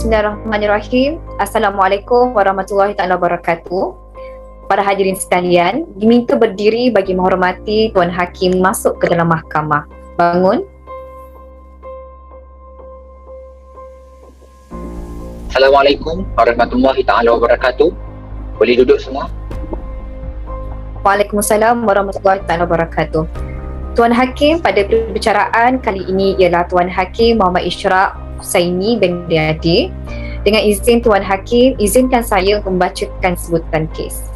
Bismillahirrahmanirrahim. Assalamualaikum warahmatullahi taala wabarakatuh. Para hadirin sekalian, diminta berdiri bagi menghormati Tuan Hakim masuk ke dalam mahkamah. Bangun. Assalamualaikum warahmatullahi taala wabarakatuh. Boleh duduk semua? Waalaikumsalam warahmatullahi taala wabarakatuh. Tuan Hakim pada perbicaraan kali ini ialah Tuan Hakim Muhammad Ishraq Husaini bin Riyadi. Dengan izin Tuan Hakim, izinkan saya untuk membacakan sebutan kes.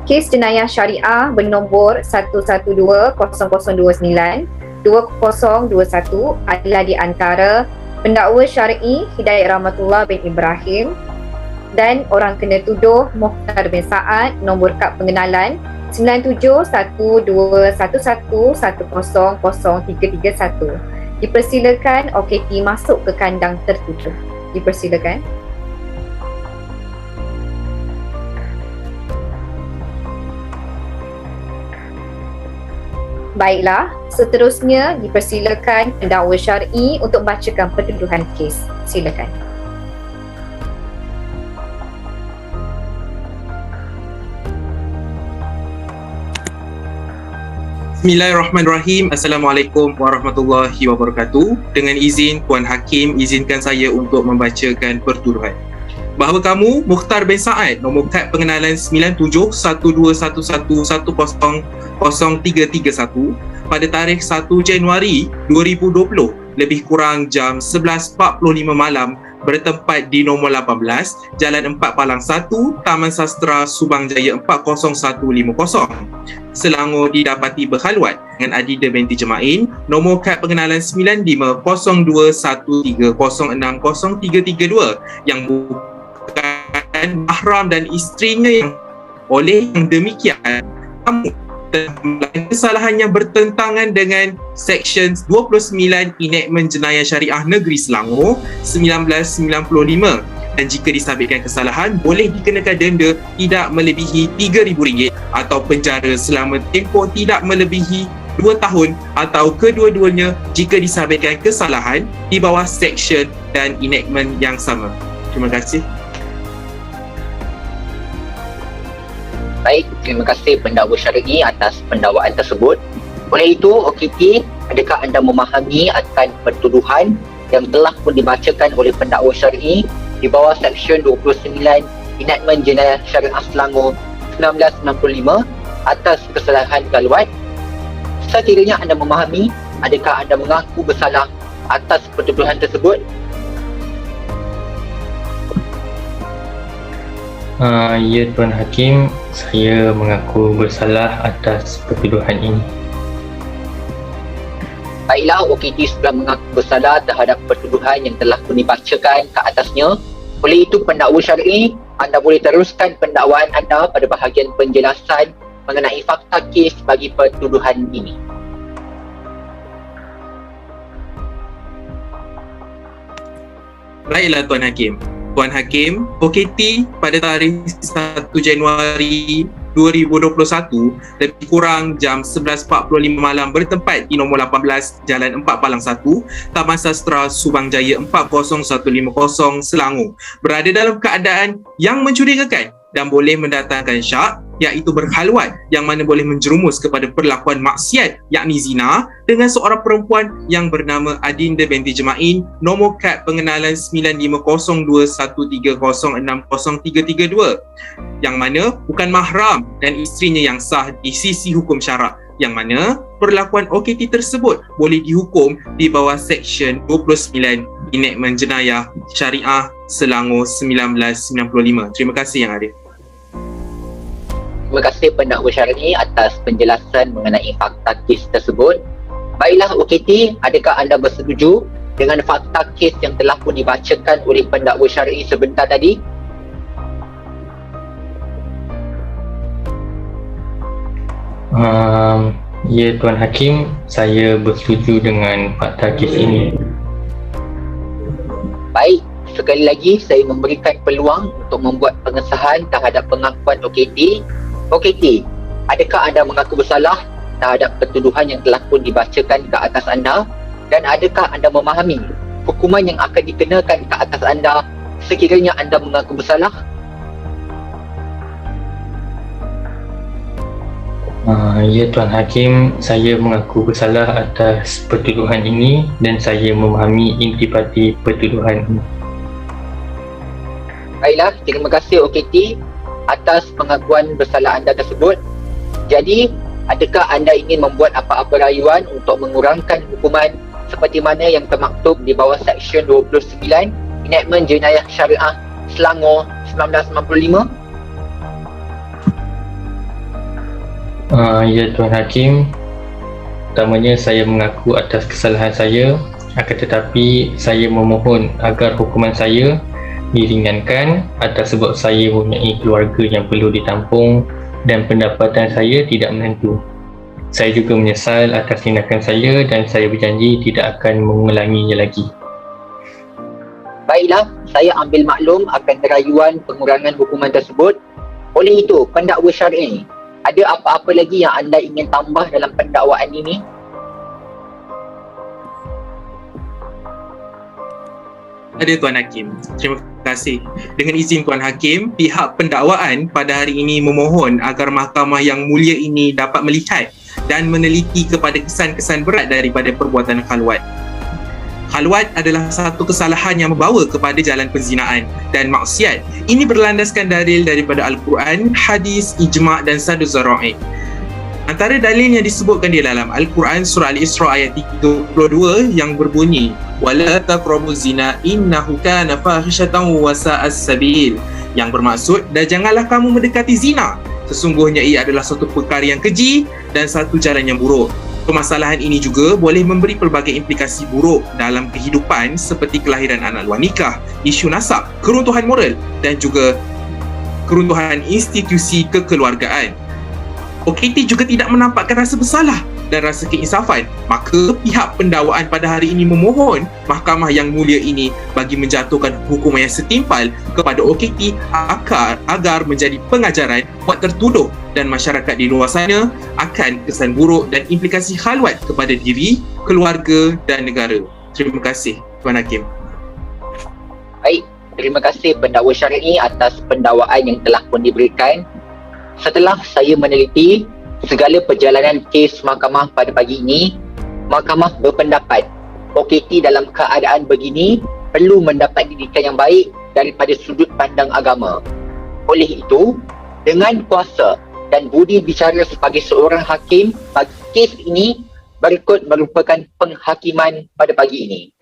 Kes jenayah syariah bernombor 112-0029-2021 adalah di antara pendakwa syar'i Hidayat Rahmatullah bin Ibrahim dan orang kena tuduh Mukhtar bin Saad, nombor kad pengenalan 971211100331. Dipersilakan OKT masuk ke kandang tertuduh. Dipersilakan. Baiklah, seterusnya dipersilakan pendakwa syar'i untuk bacakan pentuduhan kes. Silakan. Bismillahirrahmanirrahim. Assalamualaikum warahmatullahi wabarakatuh. Dengan izin Tuan Hakim, izinkan saya untuk membacakan pertuduhan. Bahawa kamu, Mukhtar bin Saad, nombor kad pengenalan 971211100331 pada tarikh 1 Januari 2020 lebih kurang jam 11.45 malam bertempat di nombor 18 Jalan 4 Palang 1, Taman Sastera Subang Jaya 40150. Selangor didapati berkhaluat dengan Adida binti Jemain, nombor kad pengenalan 950213060332 yang bukan mahram dan isterinya. Yang oleh yang demikian, kamu kesalahan yang bertentangan dengan Seksyen 29 Enactment Jenayah Syariah Negeri Selangor 1995, dan jika disabitkan kesalahan boleh dikenakan denda tidak melebihi RM3,000 atau penjara selama tempoh tidak melebihi 2 tahun atau kedua-duanya jika disabitkan kesalahan di bawah seksyen dan enactment yang sama. Terima kasih. Baik, terima kasih pendakwa syar'i atas pendakwaan tersebut. Oleh itu, OKT, adakah anda memahami akan pertuduhan yang telah pun dibacakan oleh pendakwa syar'i di bawah Seksyen 29 Enactment Jenayah Syariah Selangor 1995 atas kesalahan galuat? Sekiranya anda memahami, adakah anda mengaku bersalah atas pertuduhan tersebut? Ya Tuan Hakim, saya mengaku bersalah atas pertuduhan ini. Baiklah, OKT sudah mengaku bersalah terhadap pertuduhan yang telah pun dibacakan ke atasnya. Oleh itu, pendakwa syar'i, anda boleh teruskan pendakwaan anda pada bahagian penjelasan mengenai fakta kes bagi pertuduhan ini. Baiklah Tuan Hakim. Tuan Hakim, OKT pada tarikh 1 Januari 2021 lebih kurang jam 11.45 malam bertempat di nombor 18 Jalan 4 Palang 1, Taman Sastera Subang Jaya 40150 Selangor berada dalam keadaan yang mencurigakan dan boleh mendatangkan syak, iaitu berkhaluat yang mana boleh menjerumus kepada perlakuan maksiat yakni zina dengan seorang perempuan yang bernama Adinda binti Jemain, nombor kad pengenalan 950213060332 yang mana bukan mahram dan isterinya yang sah di sisi hukum syarak, yang mana perlakuan OKT tersebut boleh dihukum di bawah Seksyen 29 Enactment Jenayah Syariah Selangor 1995. Terima kasih Yang Arif. Terima kasih pendakwa syar'i atas penjelasan mengenai fakta kes tersebut. Baiklah OKT, adakah anda bersetuju dengan fakta kes yang telah pun dibacakan oleh pendakwa syar'i sebentar tadi? Ya Tuan Hakim, saya bersetuju dengan fakta kes ini. Baik, sekali lagi saya memberikan peluang untuk membuat pengesahan terhadap pengakuan OKT. OKT, adakah anda mengaku bersalah terhadap pertuduhan yang telah pun dibacakan ke atas anda, dan adakah anda memahami hukuman yang akan dikenakan ke atas anda sekiranya anda mengaku bersalah? Ya Tuan Hakim, saya mengaku bersalah atas pertuduhan ini dan saya memahami intipati pertuduhan ini. Baiklah, terima kasih OKT atas pengakuan bersalah anda tersebut. Jadi, adakah anda ingin membuat apa-apa rayuan untuk mengurangkan hukuman seperti mana yang termaktub di bawah Seksyen 29 Enactment Jenayah Syariah Selangor 1995? Ya Tuan Hakim, pertamanya saya mengaku atas kesalahan saya, akan tetapi saya memohon agar hukuman saya diringankan atas sebab saya mempunyai keluarga yang perlu ditampung dan pendapatan saya tidak menentu. Saya juga menyesal atas tindakan saya dan saya berjanji tidak akan mengulanginya lagi. Baiklah, saya ambil maklum akan rayuan pengurangan hukuman tersebut. Oleh itu, pendakwa syar'i, ada apa-apa lagi yang anda ingin tambah dalam pendakwaan ini? Ada Tuan Hakim. Terima kasih. Dengan izin Tuan Hakim, pihak pendakwaan pada hari ini memohon agar mahkamah yang mulia ini dapat melihat dan meneliti kepada kesan-kesan berat daripada perbuatan khalwat. Khalwat adalah satu kesalahan yang membawa kepada jalan penzinaan dan maksiat. Ini berlandaskan dalil daripada Al-Quran, hadis, ijma' dan sadu zara'i. Antara dalil yang disebutkan di dalam Al-Quran surah Al-Isra ayat 32 yang berbunyi wala taqrabuz zina innahu kana fahishatan wa sa'as sabil, yang bermaksud dan janganlah kamu mendekati zina, sesungguhnya ia adalah suatu perkara yang keji dan satu jalan yang buruk. Permasalahan ini juga boleh memberi pelbagai implikasi buruk dalam kehidupan seperti kelahiran anak luar nikah, isu nasab, keruntuhan moral dan juga keruntuhan institusi kekeluargaan. OKT juga tidak menampakkan rasa bersalah dan rasa keinsafan. Maka pihak pendakwaan pada hari ini memohon mahkamah yang mulia ini bagi menjatuhkan hukuman yang setimpal kepada OKT agar menjadi pengajaran buat tertuduh dan masyarakat di luar sana akan kesan buruk dan implikasi khalwat kepada diri, keluarga dan negara. Terima kasih Tuan Hakim. Baik, terima kasih pendakwa syar'i atas pendakwaan yang telah pun diberikan. Setelah saya meneliti segala perjalanan kes mahkamah pada pagi ini, mahkamah berpendapat OKT dalam keadaan begini perlu mendapat didikan yang baik daripada sudut pandang agama. Oleh itu, dengan kuasa dan budi bicara sebagai seorang hakim, bagi kes ini berikut merupakan penghakiman pada pagi ini.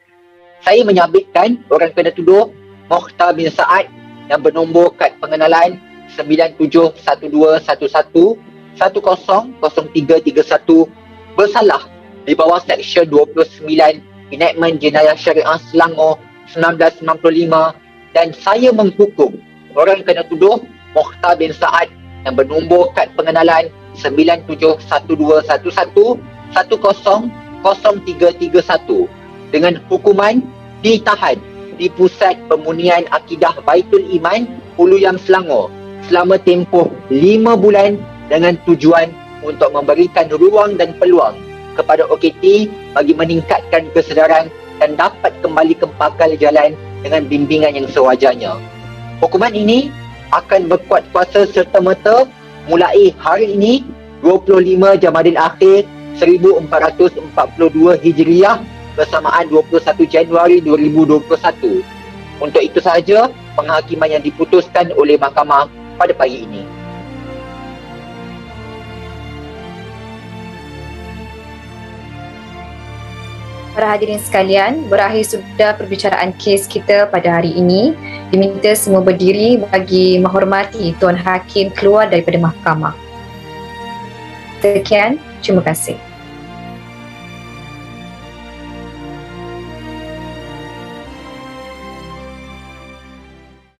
Saya menyabitkan orang kena tuduh Mokhtar bin Saad yang bernombor kad pengenalan 971211100331 bersalah di bawah Seksyen 29 Enactment Jenayah Syariah Selangor 1995, dan saya menghukum orang kena tuduh Mokhtar bin Saad yang bernombor kad pengenalan 971211100331 dengan hukuman ditahan di Pusat Pemunian Akidah Baitul Iman Hulu Yam Selangor selama tempoh 5 bulan dengan tujuan untuk memberikan ruang dan peluang kepada OKT bagi meningkatkan kesedaran dan dapat kembali ke pangkal jalan dengan bimbingan yang sewajarnya. Hukuman ini akan berkuat kuasa serta-merta mulai hari ini 25 Jamadil Akhir 1442 Hijriah bersamaan 21 Januari 2021. Untuk itu sahaja penghakiman yang diputuskan oleh mahkamah pada pagi ini. Para hadirin sekalian, berakhir sudah perbicaraan kes kita pada hari ini. Diminta semua berdiri bagi menghormati Tuan Hakim keluar daripada mahkamah. Sekian, terima kasih.